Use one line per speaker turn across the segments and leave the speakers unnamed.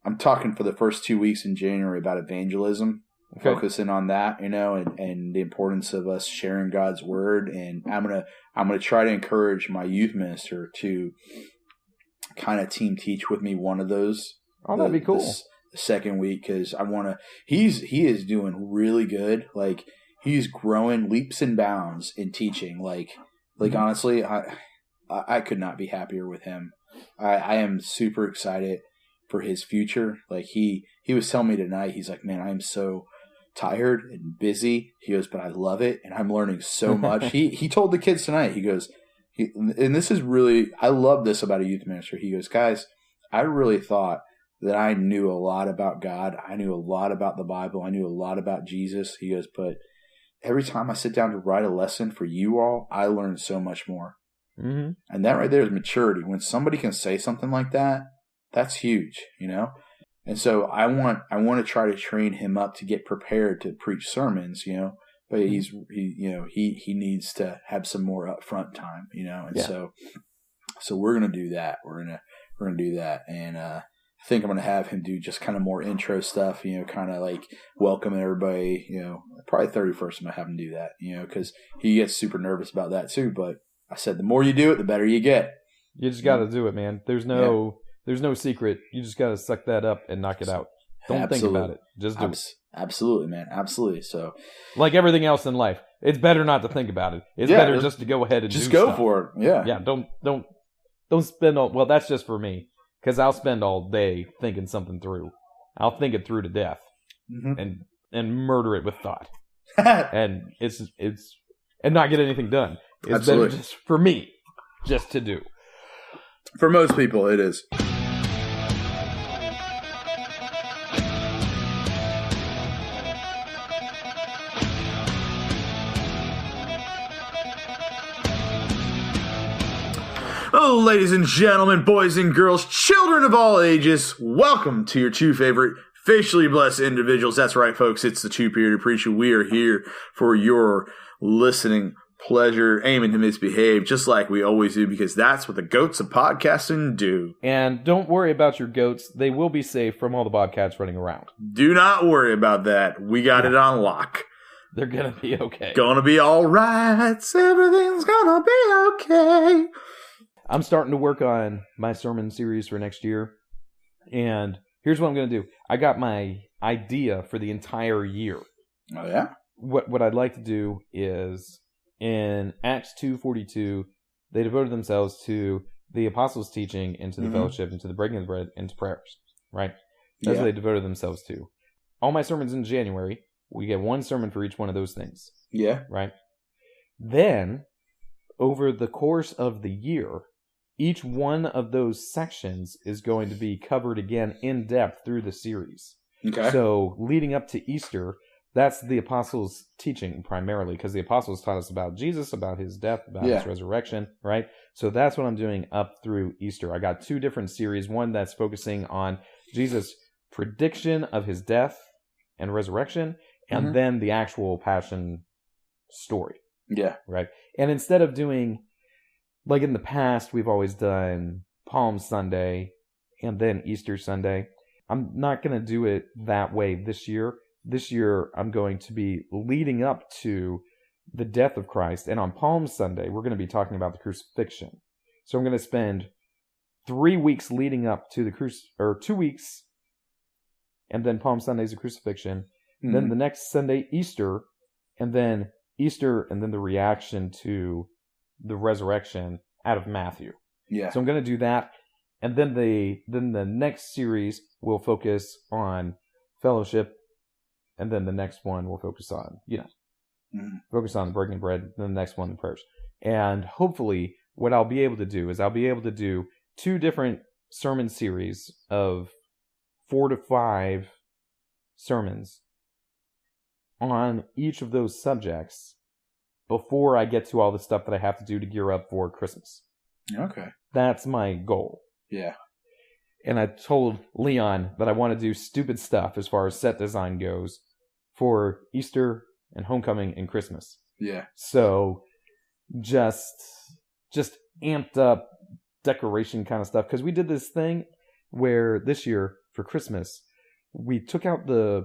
I'm talking for the first 2 weeks in January about evangelism, focusing on that, and the importance of us sharing God's word. And I'm gonna try to encourage my youth minister to kind of team teach with me one of those.
Oh, that'd be cool.
The second week, because I want to. He is doing really good. Like, he's growing leaps and bounds in teaching. Like honestly, I could not be happier with him. I am super excited for his future. Like, he was telling me tonight, he's like, man, I'm so tired and busy. He goes, but I love it, and I'm learning so much. He told the kids tonight, he goes, and this is really, I love this about a youth minister. He goes, guys, I really thought that I knew a lot about God. I knew a lot about the Bible. I knew a lot about Jesus. He goes, but every time I sit down to write a lesson for you all, I learn so much more.
Mm-hmm.
And that right there is maturity. When somebody can say something like that, that's huge, And so I want to try to train him up to get prepared to preach sermons, But he needs to have some more upfront time, And so we're gonna do that. We're gonna do that, and I think I'm gonna have him do just kind of more intro stuff, kind of like welcoming everybody. Probably 31st I'm gonna have him do that, because he gets super nervous about that too. But I said the more you do it, the better you get.
You just got to do it, man. There's no secret. You just got to suck that up and knock it out. Don't think about it. Just do it.
Absolutely, man. Absolutely. So,
like everything else in life, it's better not to think about it. It's better just to go ahead and
just
do
go
stuff.
for it. Yeah.
Yeah. Don't spend all. Well, that's just for me, because I'll spend all day thinking something through. I'll think it through to death, and murder it with thought, and it's and not get anything done. It's better just for me, just to do.
For most people, it is. Oh, ladies and gentlemen, boys and girls, children of all ages, welcome to your two favorite facially blessed individuals. That's right, folks. It's the Two Bearded Preacher. We are here for your listening pleasure, aiming to misbehave, just like we always do, because that's what the goats of podcasting do.
And don't worry about your goats. They will be safe from all the bobcats running around.
Do not worry about that. We got it on lock.
They're going to be okay.
Gonna be all right. Everything's gonna be okay.
I'm starting to work on my sermon series for next year. And here's what I'm going to do. I got my idea for the entire year.
Oh, yeah?
What I'd like to do is, in Acts 2:42, they devoted themselves to the apostles' teaching, and to the fellowship, and to the breaking of the bread, and to prayers. Right? That's what they devoted themselves to. All my sermons in January, we get one sermon for each one of those things.
Yeah.
Right? Then, over the course of the year, each one of those sections is going to be covered again in depth through the series.
Okay.
So, leading up to Easter, that's the apostles' teaching primarily, because the apostles taught us about Jesus, about his death, about his resurrection, right? So that's what I'm doing up through Easter. I got two different series, one that's focusing on Jesus' prediction of his death and resurrection, and then the actual passion story.
Yeah.
Right? And instead of doing, like in the past, we've always done Palm Sunday and then Easter Sunday. I'm not going to do it that way this year. This year, I'm going to be leading up to the death of Christ. And on Palm Sunday, we're going to be talking about the crucifixion. So I'm going to spend 3 weeks leading up to the 2 weeks, and then Palm Sunday is the crucifixion. Then the next Sunday, Easter, and then Easter, and then the reaction to the resurrection out of Matthew.
Yeah.
So I'm going to do that. And then the next series will focus on fellowship. And then the next one will focus on, focus on breaking bread. Then the next one, the prayers. And hopefully what I'll be able to do is I'll be able to do 2 different sermon series of 4 to 5 sermons on each of those subjects before I get to all the stuff that I have to do to gear up for Christmas.
Okay.
That's my goal.
Yeah.
And I told Leon that I want to do stupid stuff as far as set design goes for Easter and homecoming and Christmas.
Yeah.
So just amped up decoration kind of stuff. Because we did this thing where this year, for Christmas, we took out the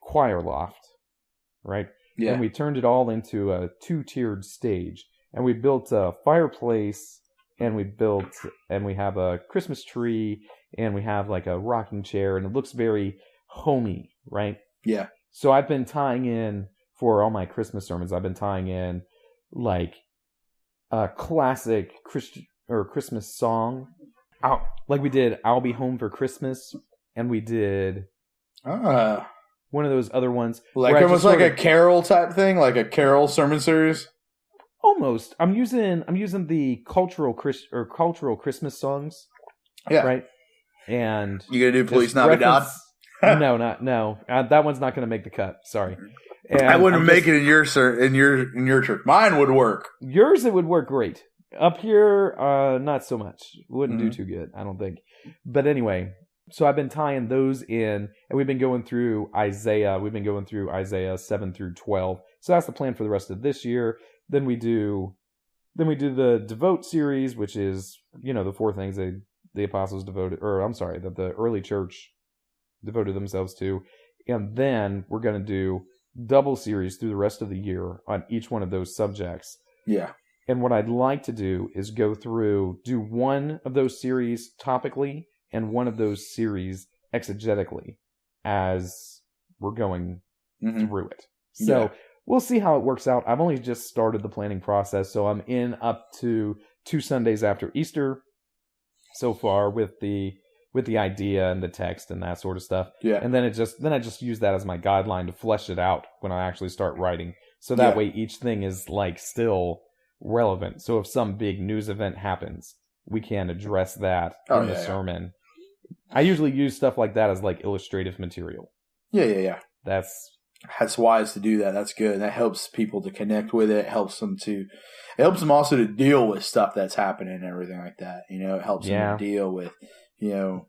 choir loft, right?
Yeah.
And we turned it all into a 2-tiered stage. And we built a fireplace, and we have a Christmas tree, and we have like a rocking chair, and it looks very homey, right?
Yeah.
So I've been tying in, for all my Christmas sermons, I've been tying in like a classic Christmas song. Like we did I'll Be Home for Christmas, and we did one of those other ones.
Like almost like a carol type thing, like a carol sermon series?
Almost. I'm using the cultural Christmas songs.
Yeah.
Right? And
you gonna do Feliz Navidad?
No. That one's not gonna make the cut. Sorry. And
I wouldn't make it in your church. Mine would work.
Yours, it would work great. Up here, not so much. Wouldn't do too good, I don't think. But anyway, so I've been tying those in, and we've been going through Isaiah. We've been going through Isaiah 7 through 12. So that's the plan for the rest of this year. Then we do the Devote series, which is, the 4 things the apostles devoted, that the early church devoted themselves to. And then we're going to do double series through the rest of the year on each one of those subjects.
Yeah.
And what I'd like to do is do one of those series topically and one of those series exegetically as we're going through it. So we'll see how it works out. I've only just started the planning process, so I'm up to 2 Sundays after Easter so far with the idea and the text and that sort of stuff.
Yeah.
And then I just use that as my guideline to flesh it out when I actually start writing. So that way each thing is like still relevant. So if some big news event happens, we can address that in the sermon. I usually use stuff like that as like illustrative material.
Yeah.
That's
wise to do that. That's good. And that helps people to connect with it. It helps them also to deal with stuff that's happening and everything like that. It helps them to deal with, the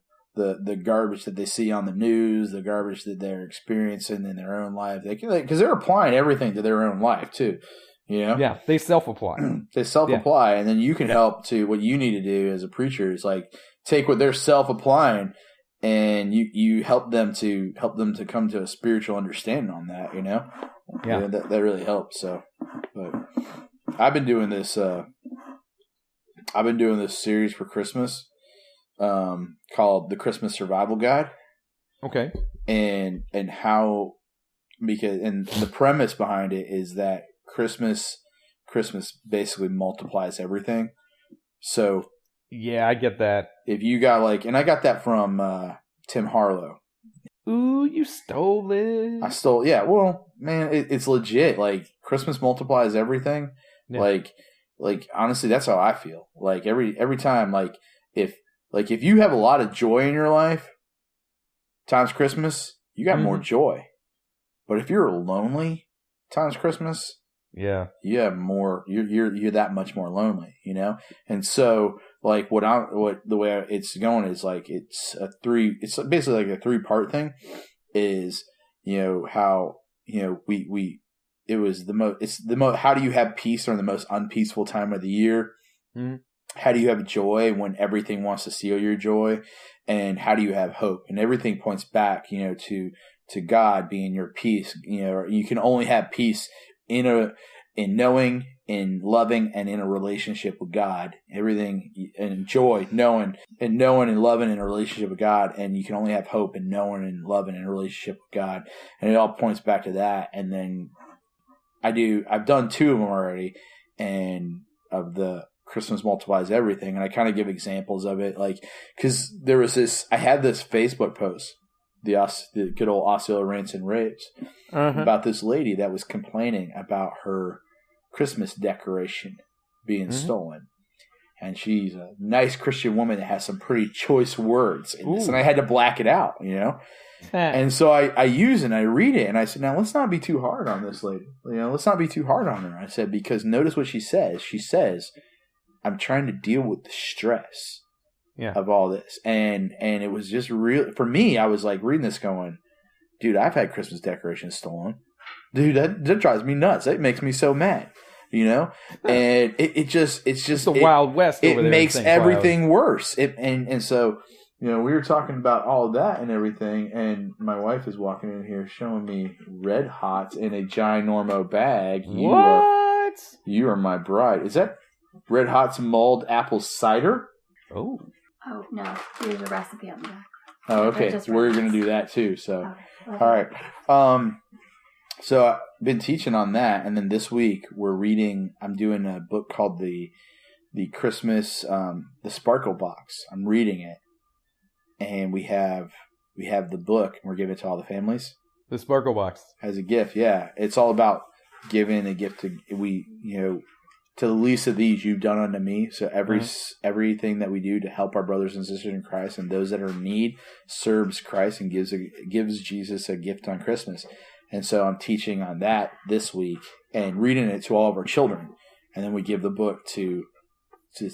garbage that they see on the news, the garbage that they're experiencing in their own life. Because they're applying everything to their own life too.
Yeah, they self-apply.
And then you can help to what you need to do as a preacher is like take what they're self-applying and you help them to come to a spiritual understanding on that, Yeah, that really helps. So, but I've been doing this series for Christmas called The Christmas Survival Guide.
Okay.
And the premise behind it is that Christmas basically multiplies everything. So
yeah, I get that.
If you got and I got that from Tim Harlow.
Ooh, you stole it.
I stole, yeah. Well, man, it's legit. Like Christmas multiplies everything. Yeah. Like honestly, that's how I feel. Like every time, if you have a lot of joy in your life, times Christmas, you got more joy. But if you're lonely, times Christmas, yeah, you have more. You're that much more lonely, And so, the way it's going is it's basically like a 3-part thing. Is how it was the most. How do you have peace during the most unpeaceful time of the year? Mm-hmm. How do you have joy when everything wants to steal your joy? And how do you have hope? And everything points back, to God being your peace. You can only have peace in knowing, in loving, and in a relationship with God. Everything and joy, knowing and loving in a relationship with God. And you can only have hope in knowing and loving in a relationship with God. And it all points back to that. And then I've done 2 of them already, and of the Christmas multiplies everything. And I kind of give examples of it, because I had this Facebook post, the good old Osceola Rants and Raves, about this lady that was complaining about her Christmas decoration being stolen. And she's a nice Christian woman that has some pretty choice words in this. And I had to black it out, And so I use it and I read it and I said, now let's not be too hard on this lady. Let's not be too hard on her. I said, because notice what she says. She says, I'm trying to deal with the stress of all this. And it was just real. For me, I was reading this going, dude, I've had Christmas decorations stolen. Dude, that drives me nuts. That makes me so mad. And it's just
the Wild West over there.
It makes everything worse. So we were talking about all of that and everything, and my wife is walking in here showing me Red Hots in a ginormo bag.
What?
You are my bride. Is that Red Hots mulled apple cider?
Oh.
Oh, no. There's a recipe on the back.
Oh, okay. We're going to do that too. So,
okay.
All right. So I've been teaching on that, and then this week I'm doing a book called the Christmas, the Sparkle Box. I'm reading it, and we have the book, and we're giving it to all the families.
The Sparkle Box.
As a gift, yeah. It's all about giving a gift to to the least of these you've done unto me. So everything that we do to help our brothers and sisters in Christ and those that are in need serves Christ and gives Jesus a gift on Christmas. And so I'm teaching on that this week and reading it to all of our children. And then we give the book to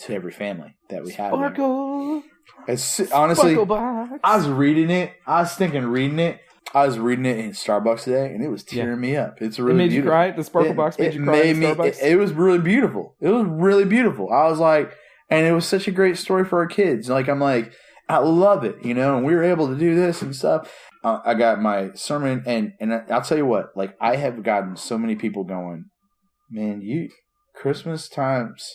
every family that we have.
Sparkle.
Honestly,
Sparkle Box.
I was reading it. I was thinking reading it. I was reading it in Starbucks today, and it was tearing me up. It's really
made
beautiful.
You cry? The Sparkle Box made you cry in Starbucks?
It was really beautiful. It was really beautiful. I was like, and it was such a great story for our kids. I'm like, I love it, and we were able to do this and stuff. I got my sermon, and I'll tell you what, I have gotten so many people going, man, Christmas times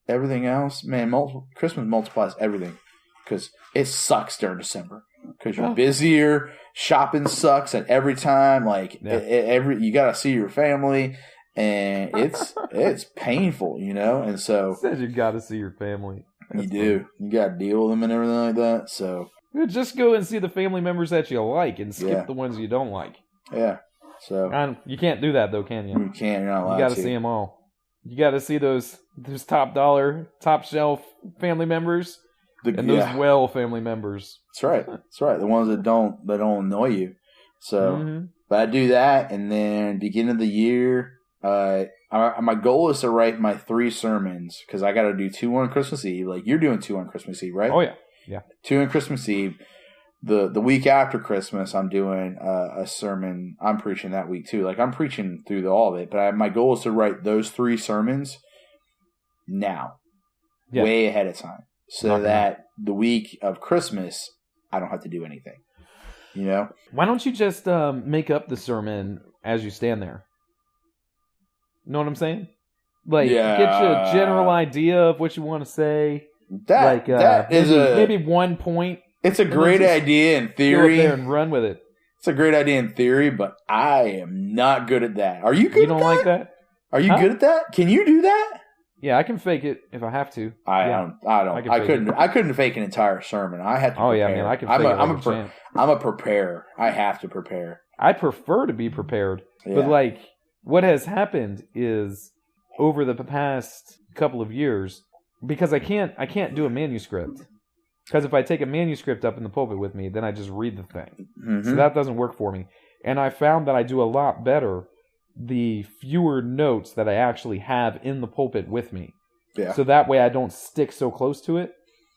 everything else, man, Christmas multiplies everything because it sucks during December because you're busier. Shopping sucks at every time. You got to see your family, and it's painful, And so
says you got to see your family.
That's funny. You got to deal with them and everything like that. So
just go and see the family members that you like, and skip the ones you don't like.
Yeah. So
you can't do that though, can you?
You can't. You're not allowed.
You got to see them all. You got to see those top dollar, top shelf family members. Those family members. That's
right. The ones that don't annoy you. So, but I do that, and then beginning of the year, my goal is to write my 3 sermons because I got to do 2 on Christmas Eve. You're doing 2 on Christmas Eve, right?
Oh yeah.
2 on Christmas Eve. The week after Christmas, I'm doing a sermon. I'm preaching that week too. I'm preaching through all of it. But my goal is to write those 3 sermons now, way ahead of time. So that the week of Christmas, I don't have to do anything.
Why don't you just make up the sermon as you stand there? Know what I'm saying? Get you a general idea of what you want to say.
That is
maybe 1 point.
It's a great idea in theory.
Go up there and run with it.
It's a great idea in theory, but I am not good at that. Are you good?
You don't like that?
Are you good at that? Can you do that?
Yeah, I can fake it if I have to.
I don't. I couldn't fake an entire sermon. I have to.
Oh
prepare.
yeah, man, I can. Fake
I'm a preparer. I have to prepare.
I prefer to be prepared, but what has happened is over the past couple of years, because I can't do a manuscript. Because if I take a manuscript up in the pulpit with me, then I just read the thing. So that doesn't work for me. And I found that I do a lot better the fewer notes that I actually have in the pulpit with me. Yeah. So that way I don't stick so close to it.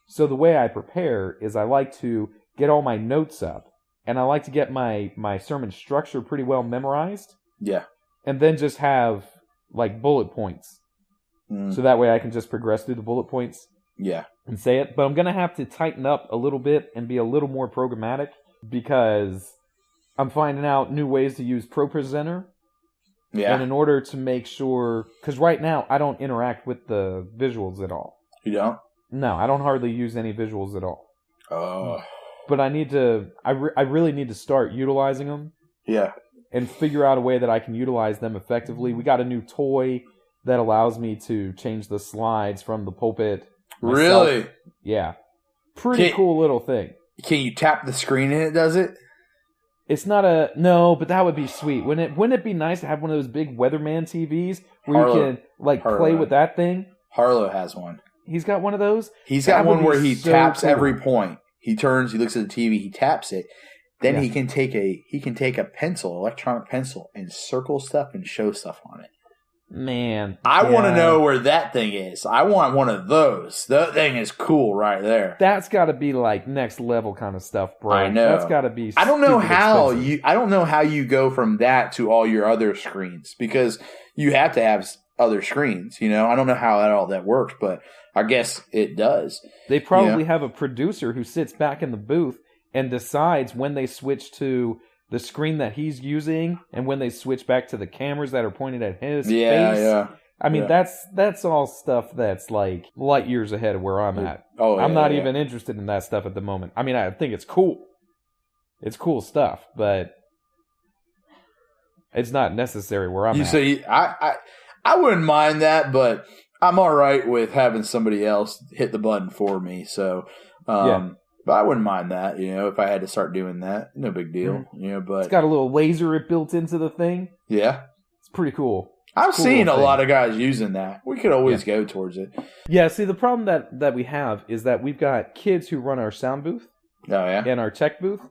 So the way I prepare is I like to get all my notes up, and I like to get my sermon structure pretty well memorized.
Yeah.
And then just have bullet points. So that way I can just progress through the bullet points.
Yeah.
And say it. But I'm going to have to tighten up a little bit and be a little more programmatic because I'm finding out new ways to use ProPresenter. Yeah. And in order to make sure, because right now I don't interact with the visuals at all.
You don't?
No, I don't hardly use any visuals at all.
Oh.
But I need to, I really need to start utilizing them.
Yeah.
And figure out a way that I can utilize them effectively. We got a new toy that allows me to change the slides from the pulpit myself.
Really?
Yeah. Pretty cool little thing.
Can you tap the screen and it does it?
It's not no, but that would be sweet. Wouldn't it be nice to have one of those big Weatherman TVs where you can play with that thing?
Harlow has one.
He's got one of those?
He's got one where he taps every point. He turns, he looks at the TV, he taps it. Then he can take a pencil, electronic pencil, and circle stuff and show stuff on it.
Man.
I want to know where that thing is. I want one of those. That thing is cool right there.
That's got to be next level kind of stuff, bro.
I know.
That's got to be
I don't know how you go from that to all your other screens because you have to have other screens. You know, I don't know how all that works, but I guess it does.
They probably have a producer who sits back in the booth and decides when they switch to the screen that he's using and when they switch back to the cameras that are pointed at his face.
Yeah.
I mean, that's all stuff that's like light years ahead of where I'm at. I'm not even interested in that stuff at the moment. I mean, I think it's cool. It's cool stuff, but it's not necessary where I'm at.
See, I wouldn't mind that, but I'm all right with having somebody else hit the button for me. So, but I wouldn't mind that, you know, if I had to start doing that. No big deal, you know, but...
It's got a little laser built into the thing.
Yeah.
It's pretty cool.
I've seen a lot of guys using that. We could always go towards it.
Yeah, see, the problem that we have is that we've got kids who run our sound booth.
Oh, yeah?
And our tech booth.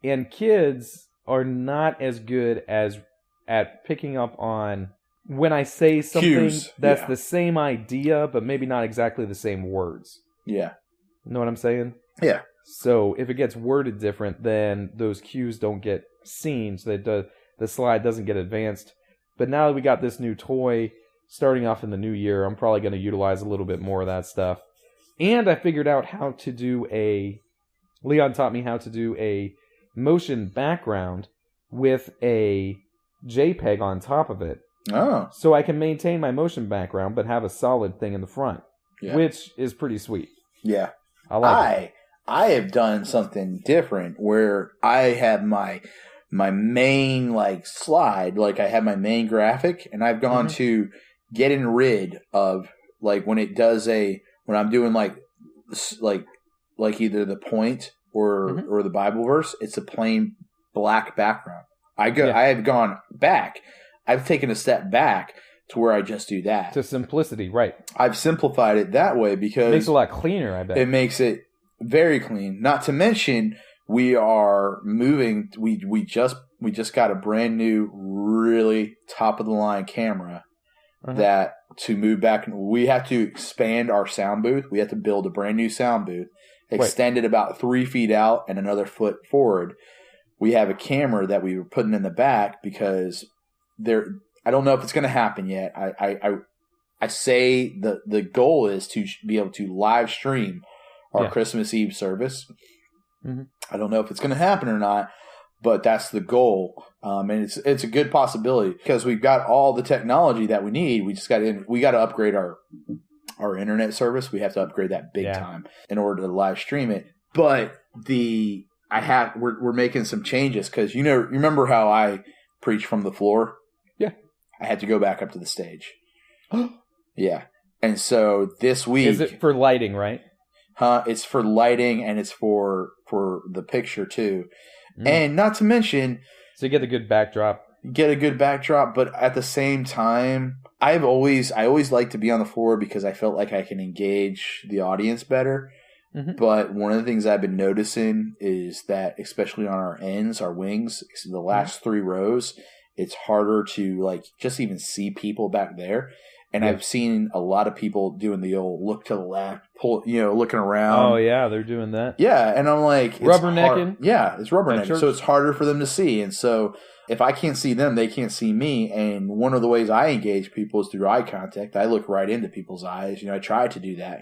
And kids are not as good at picking up on when I say something that's the same idea, but maybe not exactly the same words.
Yeah.
You know what I'm saying?
Yeah.
So if it gets worded different, then those cues don't get seen, so that the slide doesn't get advanced. But now that we got this new toy, starting off in the new year, I'm probably going to utilize a little bit more of that stuff. And I figured out how to do Leon taught me how to do a motion background with a JPEG on top of it.
Oh.
So I can maintain my motion background, but have a solid thing in the front, which is pretty sweet.
Yeah.
I like it.
I have done something different where I have my main slide, I have my main graphic, and I've gone to getting rid of when it does when I'm doing like either the point or the Bible verse, it's a plain black background. I have gone back. I've taken a step back to where I just do that.
To simplicity, right.
I've simplified it that way because...
It makes it a lot cleaner, I bet.
It makes it very clean. Not to mention, we are moving... We just got a brand new, really top-of-the-line camera that to move back... We have to expand our sound booth. We have to build a brand new sound booth, extend it about 3 feet out and another foot forward. We have a camera that we were putting in the back because I don't know if it's going to happen yet. I say the goal is to be able to live stream our Christmas Eve service. I don't know if it's going to happen or not, but that's the goal. And it's a good possibility because we've got all the technology that we need. We just got to upgrade our internet service. We have to upgrade that big time in order to live stream it. But we're making some changes because you remember how I preach from the floor?
Yeah.
I had to go back up to the stage. Yeah. And so this week... Is
it for lighting, right?
It's for lighting and it's for the picture too. And not to mention...
So you get a good backdrop.
But at the same time, I always like to be on the floor because I felt like I can engage the audience better. But one of the things I've been noticing is that, especially on our ends, our wings, the last 3 rows, it's harder to just even see people back there. And I've seen a lot of people doing the old look to the left, pull, looking around.
Oh yeah, they're doing that.
Yeah, and I'm like,
rubbernecking.
Yeah, it's rubbernecking. So it's harder for them to see. And so if I can't see them, they can't see me. And one of the ways I engage people is through eye contact. I look right into people's eyes. I try to do that.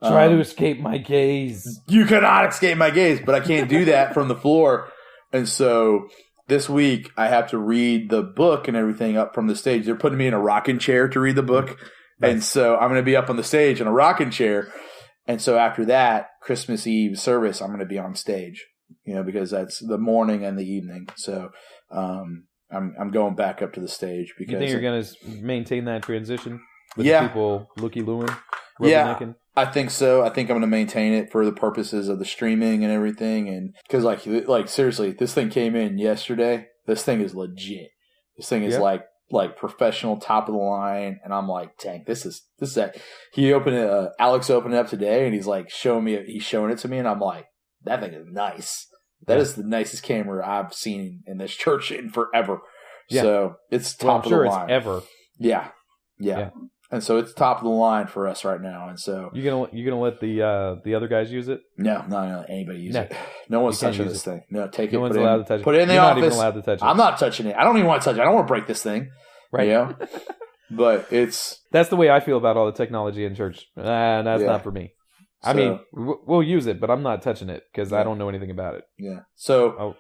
Try to escape my gaze.
You cannot escape my gaze, but I can't do that from the floor. And so this week, I have to read the book and everything up from the stage. They're putting me in a rocking chair to read the book. Nice. And so I'm going to be up on the stage in a rocking chair. And so after that, Christmas Eve service, I'm going to be on stage, because that's the morning and the evening. So I'm going back up to the stage. Because
you think you're going to maintain that transition with people looky-looing?
Yeah, I think so. I think I'm going to maintain it for the purposes of the streaming and everything. And because seriously, this thing came in yesterday. This thing is legit. This thing is like professional, top of the line. And I'm like, dang, this is that. He opened it. Alex opened it up today, and he's showing it to me, and I'm like, that thing is nice. That is the nicest camera I've seen in this church in forever. Yeah. So it's top of the line.
It's ever.
Yeah. And so it's top of the line for us right now. And so
you gonna let the other guys use it?
No, anybody use it. No one's touching this thing. No, take it.
No one's allowed to touch it.
Put it in the
office.
office.
You're not even allowed to touch it.
I'm not touching it. I don't even want to touch it. I don't want to break this thing.
Right.
But it's
That's the way I feel about all the technology in church. That's not for me. I mean, we'll use it, but I'm not touching it because I don't know anything about it.
Yeah. So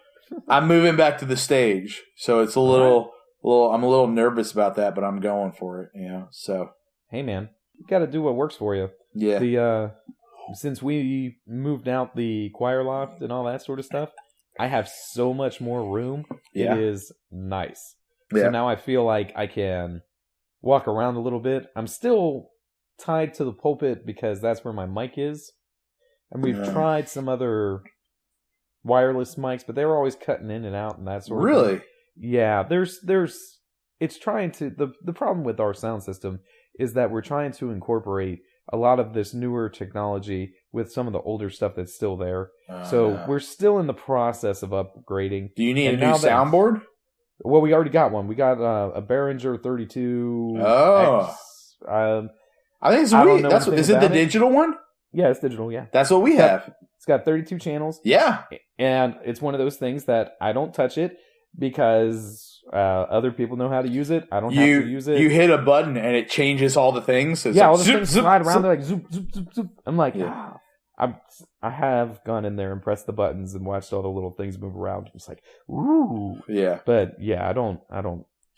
I'm moving back to the stage. So it's a little. I'm a little nervous about that, but I'm going for it. So
hey, man, you got to do what works for you.
Yeah.
Since we moved out the choir loft and all that sort of stuff, I have so much more room.
Yeah.
It is nice.
Yeah.
So now I feel like I can walk around a little bit. I'm still tied to the pulpit because that's where my mic is. And we've tried some other wireless mics, but they were always cutting in and out and that sort of thing.
Really?
Yeah, it's trying to, the problem with our sound system is that we're trying to incorporate a lot of this newer technology with some of the older stuff that's still there. So we're still in the process of upgrading.
Do you need a new soundboard?
Well, we already got one. We got a Behringer 32.
Oh. I think it's weird. Is it the digital one?
Yeah, it's digital, yeah.
That's what we have.
It's got 32 channels.
Yeah.
And it's one of those things that I don't touch it because other people know how to use it. I don't have to use it.
You hit a button and it changes all the things.
It's all the things slide around. They're like zoop, zoop, zoop, zoop. I'm like, I have gone in there and pressed the buttons and watched all the little things move around. It's like, ooh.
Yeah.
But yeah, I don't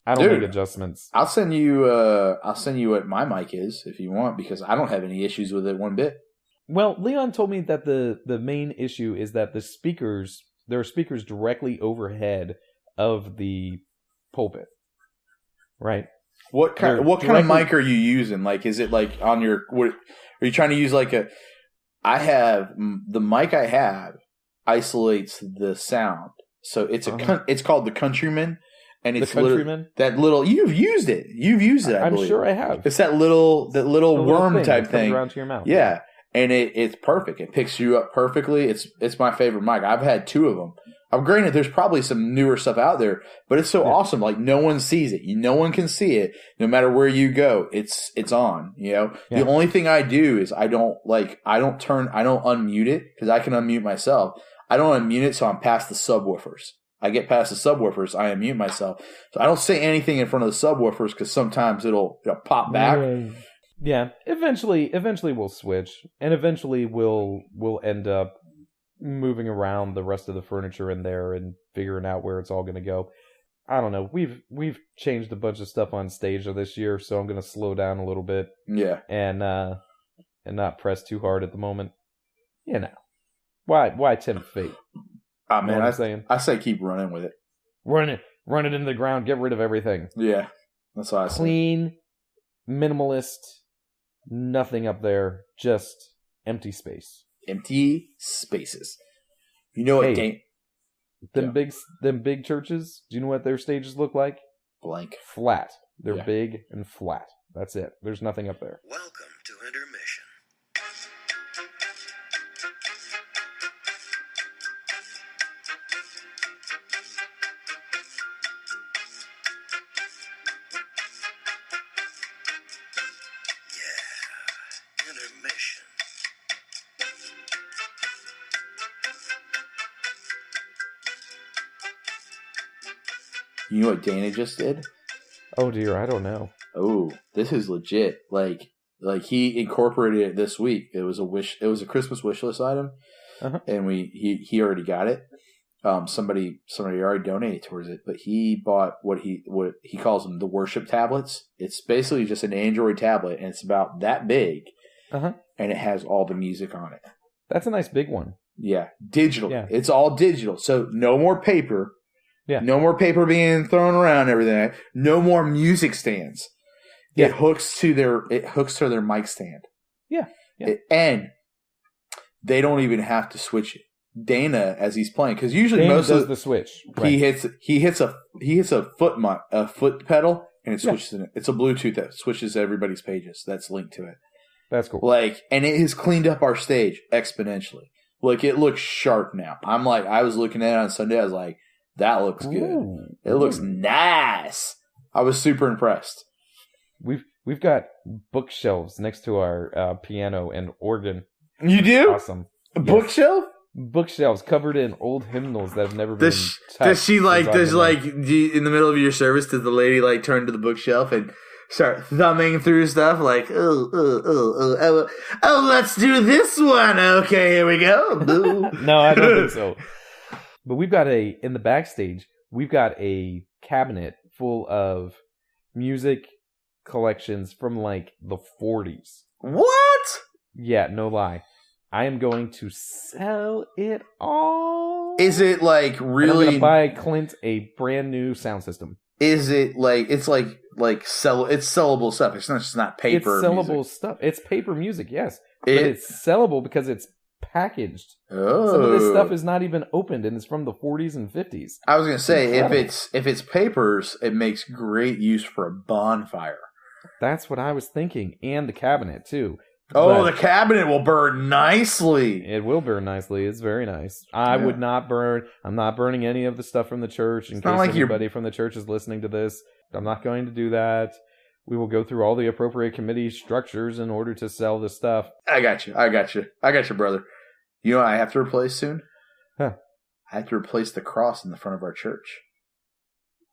make adjustments.
I'll send you what my mic is if you want, because I don't have any issues with it one bit.
Well, Leon told me that the main issue is that there are speakers directly overhead of the pulpit. Right?
What kind of mic are you using? Like, is it like on your, are you trying to use like the mic I have isolates the sound. So it's it's called the Countryman. And it's that little. You've used it. I believe.
I'm sure I have.
It's that little worm type thing
around to your mouth.
Yeah, and it's perfect. It picks you up perfectly. It's my favorite mic. I've had two of them. Granted, there's probably some newer stuff out there, but it's so awesome. Like, no one sees it. No one can see it. No matter where you go, it's on. The only thing I do is I don't unmute it, because I can unmute myself. I don't unmute it, so I'm past the subwoofers. I get past the subwoofers, I unmute myself. So I don't say anything in front of the subwoofers, because sometimes it'll pop back.
Yeah. Eventually we'll switch, and eventually we'll end up moving around the rest of the furniture in there and figuring out where it's all going to go. I don't know. We've changed a bunch of stuff on stage this year, so I'm going to slow down a little bit.
Yeah.
And not press too hard at the moment. Why tempt fate?
Oh, man, I say keep running with it.
Run it into the ground. Get rid of everything.
Yeah, that's what I say.
Clean, minimalist, nothing up there, just empty space.
Empty spaces. You know what?
Them big churches. Do you know what their stages look like?
Blank.
Flat. They're big and flat. That's it. There's nothing up there.
Welcome to intermission. Intermission.
You know what Dana just did?
Oh dear, I don't know.
Oh, this is legit. Like he incorporated it this week. It was a Christmas wish list item, and he already got it. Somebody already donated towards it, but he bought what he calls them the worship tablets. It's basically just an Android tablet, and it's about that big. And it has all the music on it.
That's a nice big one.
Yeah, digital.
Yeah.
It's all digital. So no more paper.
Yeah.
No more paper being thrown around and everything. No more music stands.
Yeah.
It hooks to their mic stand.
Yeah.
And they don't even have to switch it. Dana, as he's playing, because usually
Dana
most
does
of
the switch.
Right. He hits a foot pedal, and it switches in it. It's a Bluetooth that switches everybody's pages that's linked to it.
That's cool.
And it has cleaned up our stage exponentially. It looks sharp now. I was looking at it on Sunday. I was like, that looks good.
Ooh.
It looks nice. I was super impressed.
We've got bookshelves next to our piano and organ.
You do?
Awesome.
A bookshelf?
Bookshelves covered in old hymnals that have never been touched.
Does she in the middle of your service, does the lady turn to the bookshelf and start thumbing through stuff like, oh, let's do this one. Okay, here we go.
No, I don't think so. But in the backstage, we've got a cabinet full of music collections from like the 40s.
What?
Yeah, no lie. I am going to sell it all.
Is it like really?
I'm going to buy Clint a brand new sound system.
Is it like it's sellable stuff? It's not paper.
It's sellable
music.
stuff. It's paper music, yes, but it's sellable because it's packaged.
Oh,
some of this stuff is not even opened, and it's from the 40s and 50s.
I was gonna say
Incredible.
if it's papers, it makes great use for a bonfire.
That's what I was thinking, and the cabinet too.
Oh,
But
the cabinet will burn nicely.
it will burn nicely. It's very nice. I would not burn. I'm not burning any of the stuff from the church in case anybody from the church is listening to this. I'm not going to do that. We will go through all the appropriate committee structures in order to sell this stuff.
I got you, brother. You know what I have to replace soon?
Huh.
I have to replace the cross in the front of our church.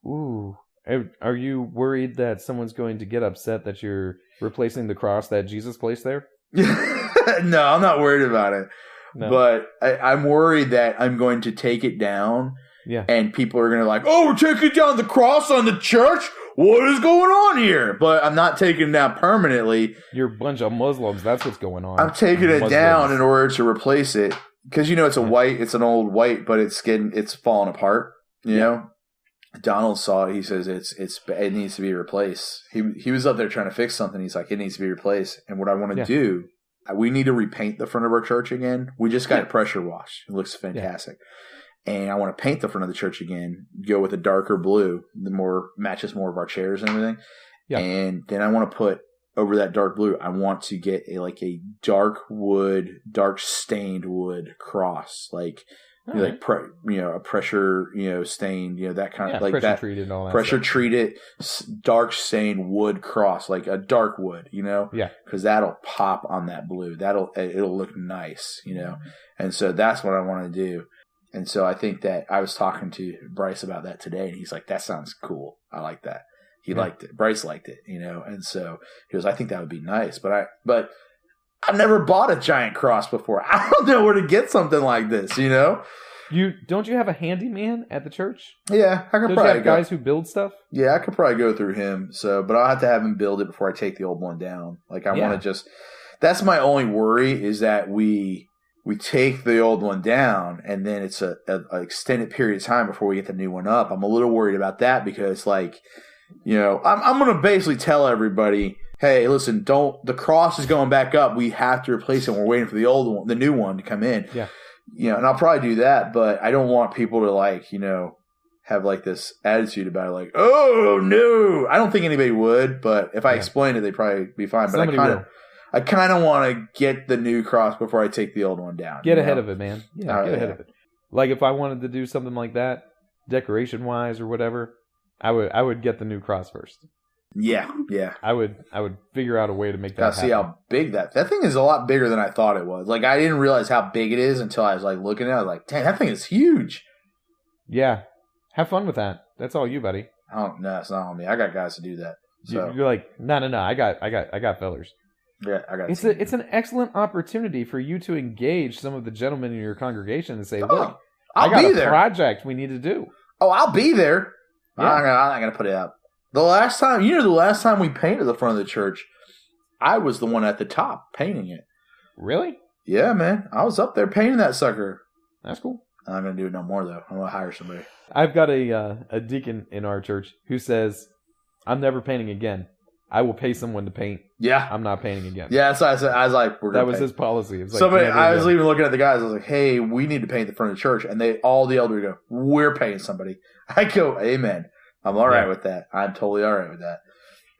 Ooh. Are you worried that someone's going to get upset that you're replacing the cross that Jesus placed there?
No, I'm not worried about it.
No.
But I'm worried that I'm going to take it down.
Yeah.
And people are going to like, oh, we're taking down the cross on the church? What is going on here? But I'm not taking it down permanently.
You're a bunch of Muslims. That's what's going on.
I'm taking it
Muslims.
down in order to replace it. Because, it's an old white, but it's falling apart, you know? Donald saw it. He says it needs to be replaced. He was up there trying to fix something. He's like, it needs to be replaced. And what I want to do, we need to repaint the front of our church again. We just got it pressure washed. It looks fantastic. Yeah. And I want to paint the front of the church again. Go with a darker blue, matches more of our chairs and everything. Yeah. And then I want to put over that dark blue. I want to get a dark stained wood cross, a pressure, stained, that kind of
pressure
that
treated and all that
pressure
stuff.
treated, dark stained wood cross, like a dark wood, because that'll pop on that blue. It'll look nice, and so that's what I want to do. And so I think that I was talking to Bryce about that today, and he's like, "That sounds cool. I like that." He liked it. Bryce liked it, and so he goes, "I think that would be nice," but I've never bought a giant cross before. I don't know where to get something like this,
Don't you have a handyman at the church?
Yeah, I could
Don't
probably
you have guys who build stuff?
Yeah, I could probably go through him. But I'll have to have him build it before I take the old one down. Like I want to that's my only worry is that we take the old one down and then it's a extended period of time before we get the new one up. I'm a little worried about that because I'm going to basically tell everybody, hey, listen, the cross is going back up. We have to replace it. We're waiting for the new one to come in.
Yeah.
And I'll probably do that, but I don't want people to have this attitude about it, like, oh no. I don't think anybody would, but if I explained it, they'd probably be fine. But I kind of want to get the new cross before I take the old one down.
Get ahead of it, man. Yeah, get ahead of it. Like if I wanted to do something like that, decoration wise or whatever, I would get the new cross first.
Yeah.
I would figure out a way to make that happen.
See how big that thing is. A lot bigger than I thought it was. Like I didn't realize how big it is until I was looking at it. I was like, dang, that thing is huge.
Yeah. Have fun with that. That's all you, buddy.
Oh no, it's not on me. I got guys to do that. So
you're like, no. I got fellers.
Yeah, I got.
It's an excellent opportunity for you to engage some of the gentlemen in your congregation and say, look, I got a project we need to do.
Oh, I'll be there.
Yeah.
I'm not gonna put it out. The last time we painted the front of the church, I was the one at the top painting it.
Really?
Yeah, man. I was up there painting that sucker.
That's cool.
I'm not going to do it no more, though. I'm going to hire somebody.
I've got a deacon in our church who says, I'm never painting again. I will pay someone to paint.
Yeah.
I'm not painting again.
Yeah, so I was like,
that was his policy. It was
I was even looking at the guys. I was like, hey, we need to paint the front of the church. And all the elders go, we're paying somebody. I go, amen. I'm all right with that. I'm totally all right with that.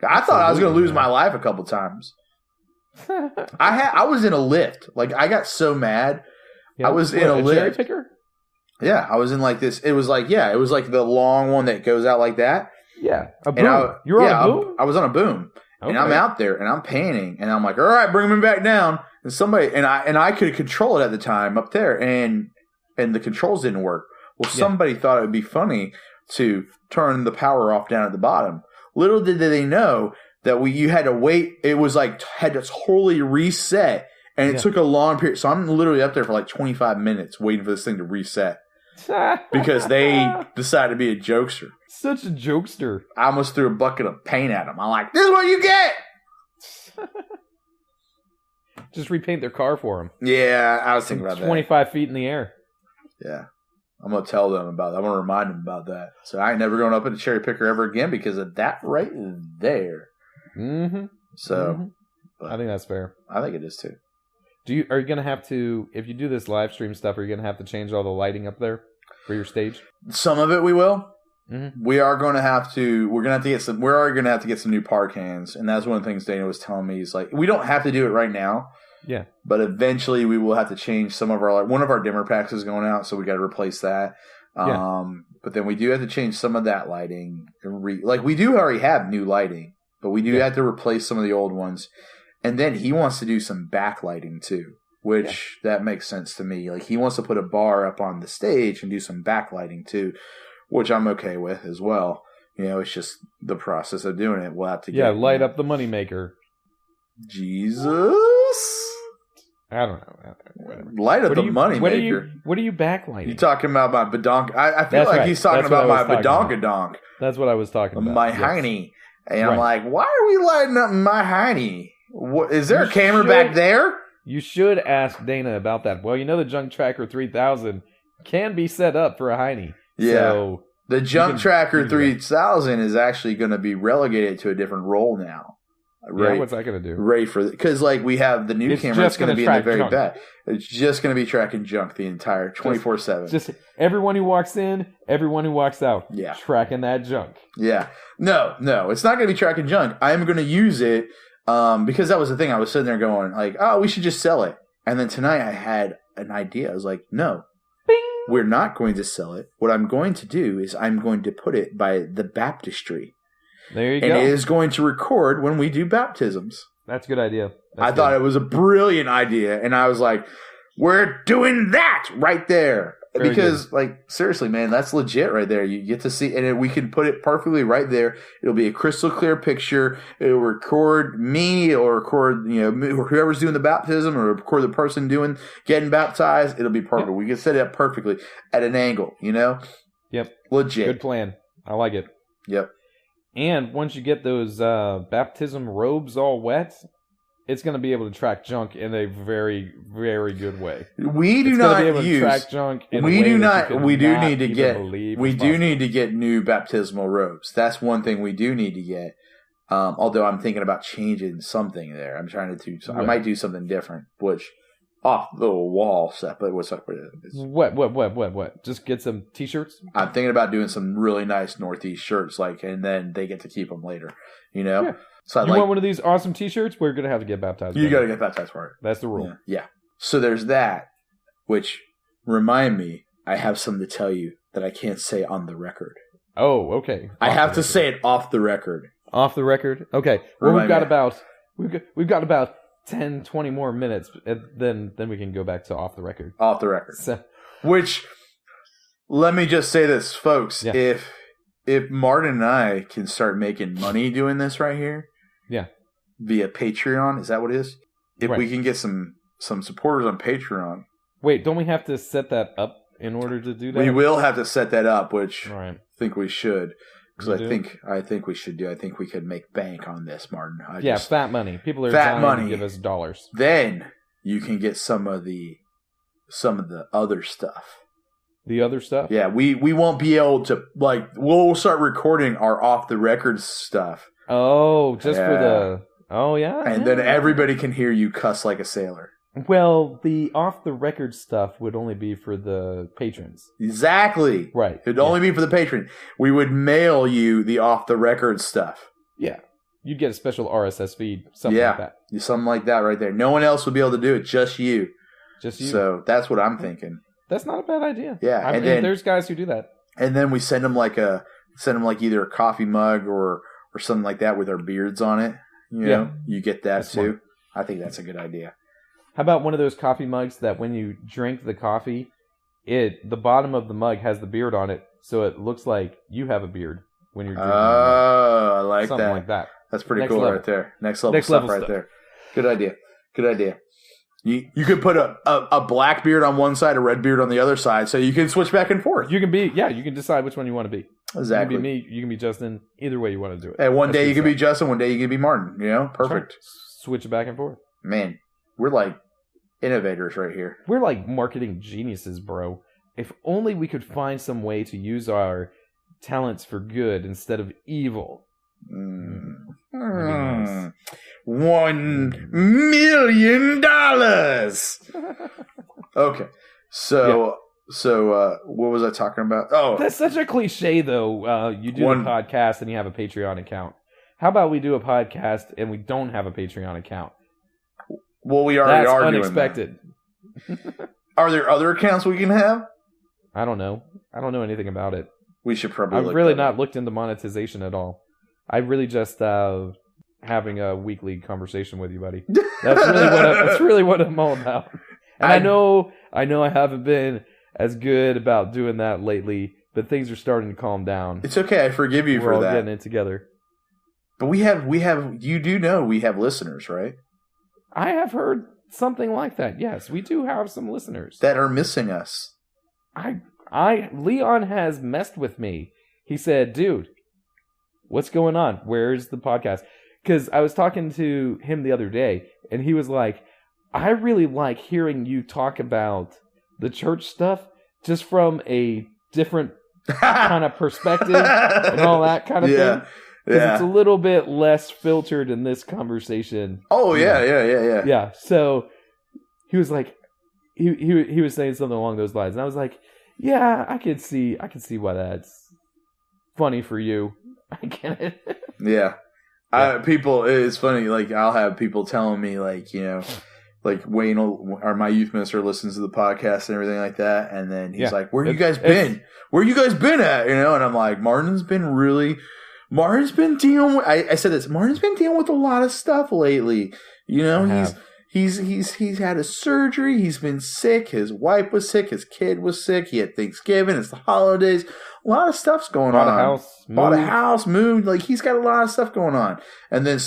I thought I was going to lose my life a couple times. I was in a lift. Like, I got so mad. Yeah, I was in a lift.
Cherry picker?
Yeah, I was in this. It was like the long one that goes out like that.
Yeah, a boom. You were on a boom?
I was on a boom. Okay. And I'm out there and I'm painting and I'm like, all right, bring me back down. And somebody and I could control it at the time up there and the controls didn't work. Well, somebody thought it would be funny to turn the power off down at the bottom. Little did they know that you had to wait. It was like had to totally reset, and it took a long period. So I'm literally up there for like 25 minutes waiting for this thing to reset because they decided to be a jokester.
Such a jokester.
I almost threw a bucket of paint at them. I'm like, "This is what you get."
Just repaint their car for them.
Yeah, I was thinking about
25 feet in the air.
Yeah. I'm going to tell them about that. I'm going to remind them about that. So I ain't never going up in a cherry picker ever again because of that right there.
Mm-hmm.
So.
I think that's fair.
I think it is too.
Are you going to have to, if you do this live stream stuff, are you going to have to change all the lighting up there for your stage?
Some of it we will.
Mm-hmm.
We are going to have to, we're going to have to get some new par cans. And that's one of the things Dana was telling me. He's like, we don't have to do it right now.
Yeah.
But eventually we will have to change some of our, one of our dimmer packs is going out, so we got to replace that. But then we do have to change some of that lighting. We do already have new lighting, but we do have to replace some of the old ones. And then he wants to do some backlighting too, which that makes sense to me. Like he wants to put a bar up on the stage and do some backlighting too, which I'm okay with as well. You know, it's just the process of doing it. We'll have to
light up the moneymaker.
Jesus.
I don't know. Whatever.
Light up the money maker.
What are you backlighting?
You talking about my badonk? I feel like he's talking about my badonkadonk.
That's what I was talking about.
My hiney. And I'm like, why are we lighting up my hiney? What, is there a camera back there?
You should ask Dana about that. Well, you know the Junk Tracker 3000 can be set up for a hiney.
Yeah.
So
the Junk Tracker 3000 is actually going to be relegated to a different role now.
Yeah, what's that going to do?
Right, because we have the new camera that's going to be in the very back. It's just going to be tracking junk the entire 24/7.
Just everyone who walks in, everyone who walks out.
Yeah.
Tracking that junk.
Yeah. No, it's not going to be tracking junk. I'm going to use it because that was the thing. I was sitting there going like, oh, we should just sell it. And then tonight I had an idea. I was like, no, we're not going to sell it. What I'm going to do is I'm going to put it by the baptistry.
There you go.
And it is going to record when we do baptisms.
That's a good idea.
I thought it was a brilliant idea. And I was like, we're doing that right there.
Very
because,
good.
seriously, man, that's legit right there. You get to see, and we can put it perfectly right there. It'll be a crystal clear picture. It'll record me or record, whoever's doing the baptism or record the person getting baptized. It'll be perfect. Yep. We can set it up perfectly at an angle,
Yep.
Legit.
Good plan. I like it.
Yep.
And once you get those baptism robes all wet, it's going to be able to track junk in a very, very good way.
We do not use
track junk.
We do need to get new baptismal robes. That's one thing we do need to get. Although I'm thinking about changing something there. I'm trying to do. I might do something different, which off the wall stuff. But what's up with it?
What? Just get some t-shirts?
I'm thinking about doing some really nice Northeast shirts, and then they get to keep them later.
Yeah. So you want one of these awesome t-shirts? We're gonna have to get baptized.
You got to get baptized for it.
That's the rule.
Yeah. So there's that. Which remind me, I have something to tell you that I can't say on the record.
Oh, okay.
I have to say it off the record.
Off the record? Okay. Well, we've got about 10, 20 more minutes, and then we can go back to off the record.
Off the record.
So,
which, let me just say this, folks. Yeah. If Martin and I can start making money doing this right here, via Patreon, is that what it is? If we can get some supporters on Patreon.
Wait, don't we have to set that up in order to do that?
We will have to set that up, which
I
think we should. Because I think we should do. I think we could make bank on this, Martin.
Fat money. People are dying to give us dollars.
Then you can get some of the other stuff.
The other stuff?
Yeah, we won't be able to we'll start recording our off the record stuff.
Oh, for the
and then everybody can hear you cuss like a sailor.
Well, the off-the-record stuff would only be for the patrons.
Exactly.
Right.
It'd only be for the patron. We would mail you the off-the-record stuff.
Yeah. You'd get a special RSS feed, something like that.
Something like that right there. No one else would be able to do it, just you.
Just you.
So that's what I'm thinking.
That's not a bad idea.
Yeah.
I mean, there's guys who do that.
And then we send them either a coffee mug or something like that with our beards on it. You get that that's too. Smart. I think that's a good idea.
How about one of those coffee mugs that when you drink the coffee, the bottom of the mug has the beard on it, so it looks like you have a beard when you're drinking.
Oh, I like
something
that.
like that.
That's pretty
Next
cool
level.
right there. Next level
Next
stuff
level
right
stuff.
there. Good idea. Good idea. You could put a black beard on one side, a red beard on the other side, so you can switch back and forth.
You can decide which one you want to be.
Exactly.
You can be me, you can be Justin, either way you want to do it.
And one
That's
day you
good
can be
stuff.
Justin, one day you can be Martin. You know, perfect.
Switch it back and forth.
Man, we're like innovators right here.
We're like marketing geniuses, bro. If only we could find some way to use our talents for good instead of evil.
$1 million. Okay, so what was I talking about? Oh,
That's such a cliche, though. You do
One-
a podcast and you have a Patreon account. How about we do a podcast and we don't have a Patreon account?
well, we already
That's
are
unexpected.
doing that. Are there other accounts we can have?
I don't know. I don't know anything about it.
We should probably.
I've
look
really
that
not
up.
looked into monetization at all. I really just having a weekly conversation with you, buddy. That's really what I'm all about. And I know I haven't been as good about doing that lately, but things are starting to calm down.
It's okay. I forgive you
We're
for
all
that.
getting it together.
But we have. You do know we have listeners, right?
I have heard something like that. Yes, we do have some listeners.
That are missing us.
Leon has messed with me. He said, "Dude, what's going on? Where's the podcast?" Because I was talking to him the other day, and he was like, "I really like hearing you talk about the church stuff just from a different kind of perspective and all that kind of thing. Because it's a little bit less filtered in this conversation."
Oh
you know.
yeah.
Yeah. So he was like, he was saying something along those lines, and I was like, "Yeah, I can see why that's funny for you. I get it."
Yeah. People, it's funny. Like I'll have people telling me, like, you know, like Wayne or my youth minister listens to the podcast and everything like that, and then he's like, "Where you guys been? Where you guys been at?" You know, and I'm like, Martin's been dealing with. I said this. Martin's been dealing with a lot of stuff lately. You know, he's had a surgery. He's been sick. His wife was sick. His kid was sick. He had Thanksgiving. It's the holidays. A lot of stuff's going on. Bought a house, moved. Like he's got a lot of stuff going on. And then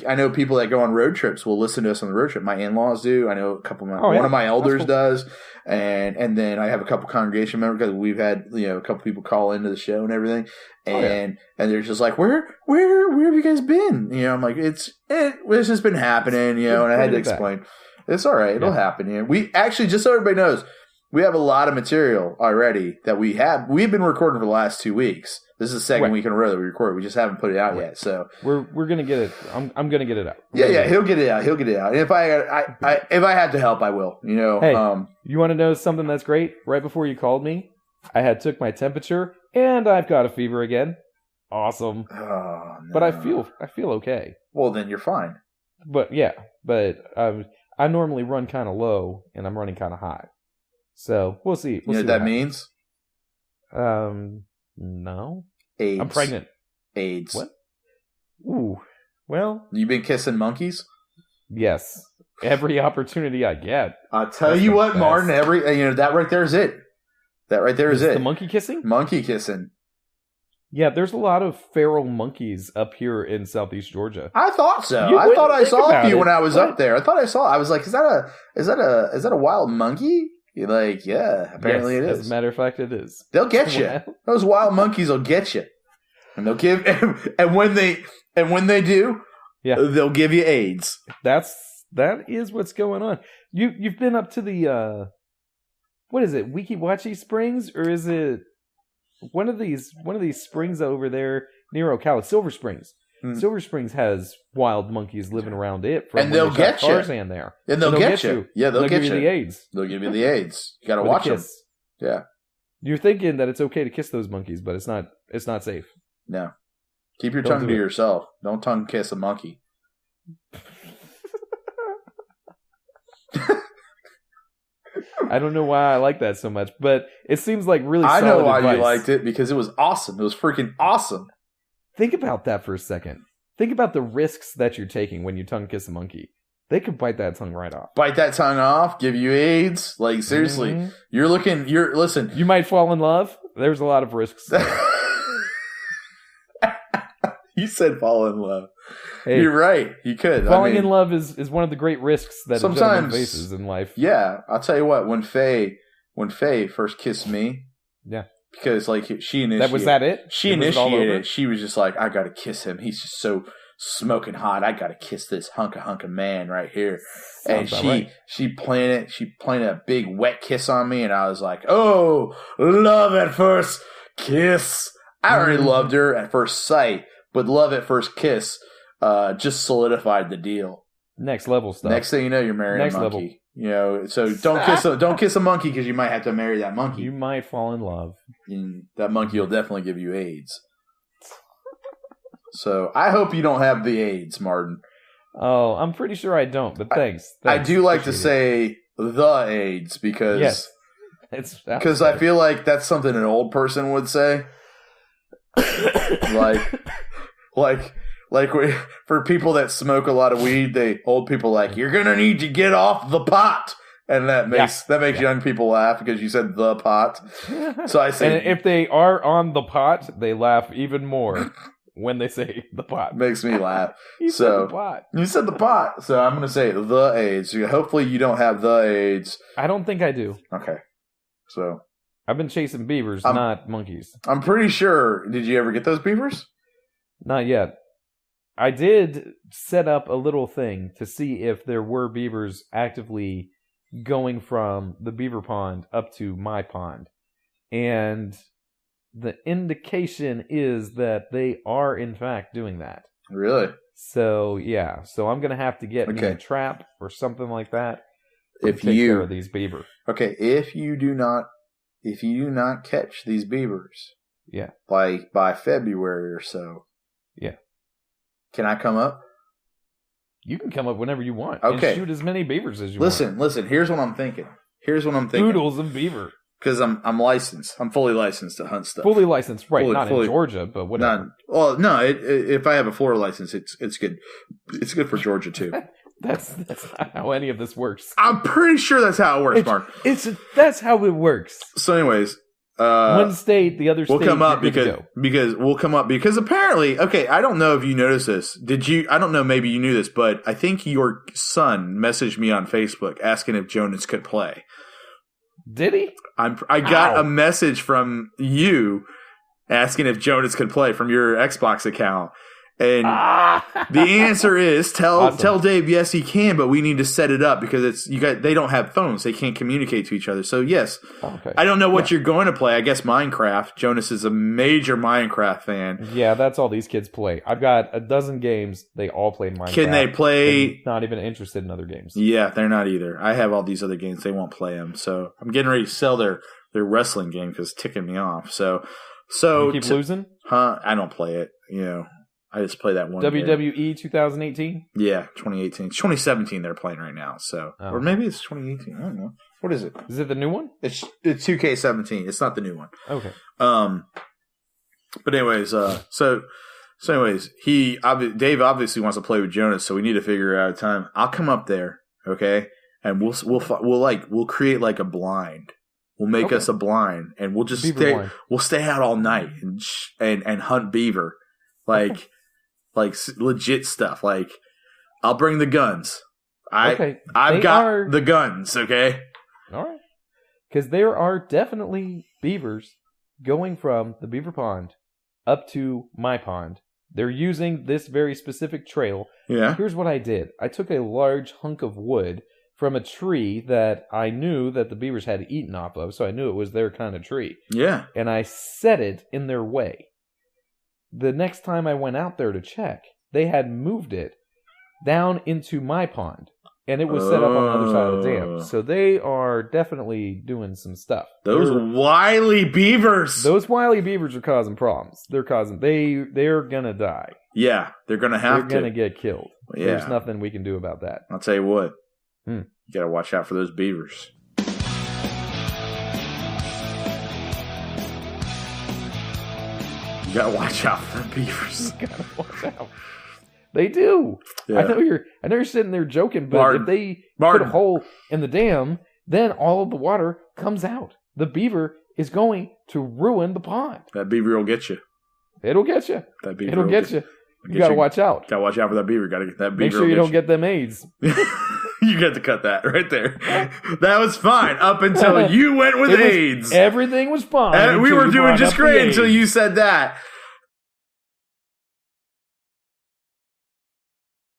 I know people that go on road trips will listen to us on the road trip. My in-laws do. I know a couple of one of my elders does. And then I have a couple congregation members because we've had, you know, a couple people call into the show and everything. And they're just like, where have you guys been? You know, I'm like, it's just been happening, you know, and I had to explain. It's all right. It'll happen. You know, we actually, just so everybody knows, we have a lot of material already that we've been recording for the last 2 weeks. This is the second week in a row that we recorded. We just haven't put it out yet. So
we're gonna get it. I'm gonna get it out.
He'll get it out. And if I have to help, I will. You know.
Hey, you want to know something that's great? Right before you called me, I took my temperature and I've got a fever again. Awesome.
Oh, no.
But I feel okay.
Well, then you're fine.
But I normally run kind of low and I'm running kind of high. So we'll see.
You know what that means?
No.
AIDS.
I'm pregnant.
AIDS.
What? Ooh. Well.
You been kissing monkeys?
Yes. Every opportunity I get.
I'll tell you what, Martin. That right there is it. That right there is it.
The monkey kissing?
Monkey kissing.
Yeah, there's a lot of feral monkeys up here in southeast Georgia.
I thought so. I thought I saw a few when I was up there. I was like, is that a wild monkey? You're like, yeah, apparently it is.
As a matter of fact, it is.
They'll get you. Those wild monkeys will get you, and they'll give. And when they do, they'll give you AIDS.
That is what's going on. You've been up to the what is it, Weeki Wachee Springs, or is it one of these springs over there near Ocala? Silver Springs. Silver Springs has wild monkeys living around it.
And they'll get you.
Tarzan there.
And they'll get you. Yeah, they'll get
give you the AIDS.
They'll give you the AIDS. You got to watch them. Yeah.
You're thinking that it's okay to kiss those monkeys, but it's not. It's not safe.
No. Keep your tongue to yourself. Don't tongue kiss a monkey.
I don't know why I like that so much, but it seems like really solid
I know why
advice.
you liked it, because it was awesome. It was freaking awesome.
Think about that for a second. Think about the risks that you're taking when you tongue kiss a monkey. They could bite that tongue right off.
Bite that tongue off, give you AIDS. Like, seriously, listen.
You might fall in love. There's a lot of risks there.
You said fall in love.
Hey,
You're right. You could.
Falling in love is one of the great risks that a gentleman
sometimes
faces in life.
Yeah, I'll tell you what. When Faye first kissed me,
yeah,
because like she initiated.
Was that it?
She initiated it. She was just like, I gotta kiss him. He's just so smoking hot. I gotta kiss this hunk of man right here.
Sounds
And she planted a big wet kiss on me, and I was like, oh, love at first kiss. I already loved her at first sight, but love at first kiss just solidified the deal.
Next level stuff.
Next thing you know, you're marrying a monkey. Level. You know, so don't kiss a monkey because you might have to marry that monkey.
You might fall in love.
And that monkey will definitely give you AIDS. So I hope you don't have the AIDS, Martin.
Oh, I'm pretty sure I don't, but thanks.
I do like to say the AIDS because I feel like that's something an old person would say. For people that smoke a lot of weed, old people like, you're gonna need to get off the pot, and that makes young people laugh because you said the pot. So I say,
and if they are on the pot, they laugh even more when they say the pot.
Makes me laugh.
You said the pot.
You said the pot, so I'm gonna say the AIDS. Hopefully, you don't have the AIDS.
I don't think I do.
Okay, so
I've been chasing beavers, not monkeys.
I'm pretty sure. Did you ever get those beavers?
Not yet. I did set up a little thing to see if there were beavers actively going from the beaver pond up to my pond. And the indication is that they are, in fact, doing that.
Really?
So, yeah. So I'm going to have to get me a trap or something like that to take care of these beaver.
Okay, if you do not catch these beavers by February or so, can I come up?
You can come up whenever you want.
Okay.
And shoot as many beavers as you want.
Listen. Here's what I'm thinking.
Oodles of beaver.
Because I'm licensed. I'm fully licensed to hunt stuff.
Fully licensed, right? Not in Georgia, but whatever.
If I have a Florida license, it's good. It's good for Georgia too.
That's not how any of this works.
I'm pretty sure that's how it works, Mark.
That's how it works.
So, anyways.
One state, the other state.
We'll come up because apparently, okay, I don't know if you noticed this. I don't know, maybe you knew this, but I think your son messaged me on Facebook asking if Jonas could play.
Did he?
I got a message from you asking if Jonas could play from your Xbox account. And the answer is tell Dave yes he can, but we need to set it up because they don't have phones, they can't communicate to each other. So yes, I don't know what you're going to play. I guess Minecraft. Jonas is a major Minecraft fan.
Yeah, that's all these kids play. I've got a dozen games. They all play Minecraft.
Can they play?
They're not even interested in other games.
Yeah, they're not either. I have all these other games. They won't play them. So I'm getting ready to sell their wrestling game because it's ticking me off. So
you keep losing?
Huh? I don't play it. I just play that one.
WWE 2018?
Yeah, 2018. It's 2017 they're playing right now. So, or maybe it's 2018. I don't know. What is it?
Is it the new one?
It's 2K17. It's not the new one.
Okay.
But anyways, Dave obviously wants to play with Jonas, so we need to figure out a time. I'll come up there, okay, and we'll create like a blind. We'll make us a blind, and we'll just stay out all night and hunt beaver, like legit stuff. Like I'll bring the guns. I've got the guns. Okay.
All right. Because there are definitely beavers going from the beaver pond up to my pond. They're using this very specific trail.
Yeah.
Here's what I did. I took a large hunk of wood from a tree that I knew that the beavers had eaten off of, so I knew it was their kind of tree.
Yeah.
And I set it in their way. The next time I went out there to check, they had moved it down into my pond. And it was set up on the other side of the dam. So they are definitely doing some stuff.
Those wily beavers.
Those wily beavers are causing problems. They're gonna die.
Yeah, they're gonna have
They're gonna get killed.
Yeah.
There's nothing we can do about that.
I'll tell you what. You gotta watch out for those beavers. You gotta watch out for the beavers.
You gotta watch out. They do. Yeah. I know you're sitting there joking, but if they put a hole in the dam, then all of the water comes out. The beaver is going to ruin the pond.
That beaver will get you.
It'll get you.
That beaver
It'll get you. You got to watch out.
Gotta watch out for that beaver. Gotta get that beaver.
Make sure you don't get them AIDS.
You got to cut that right there. That was fine up until you went with AIDS.
Everything was fine.
And we were doing just great until you said that.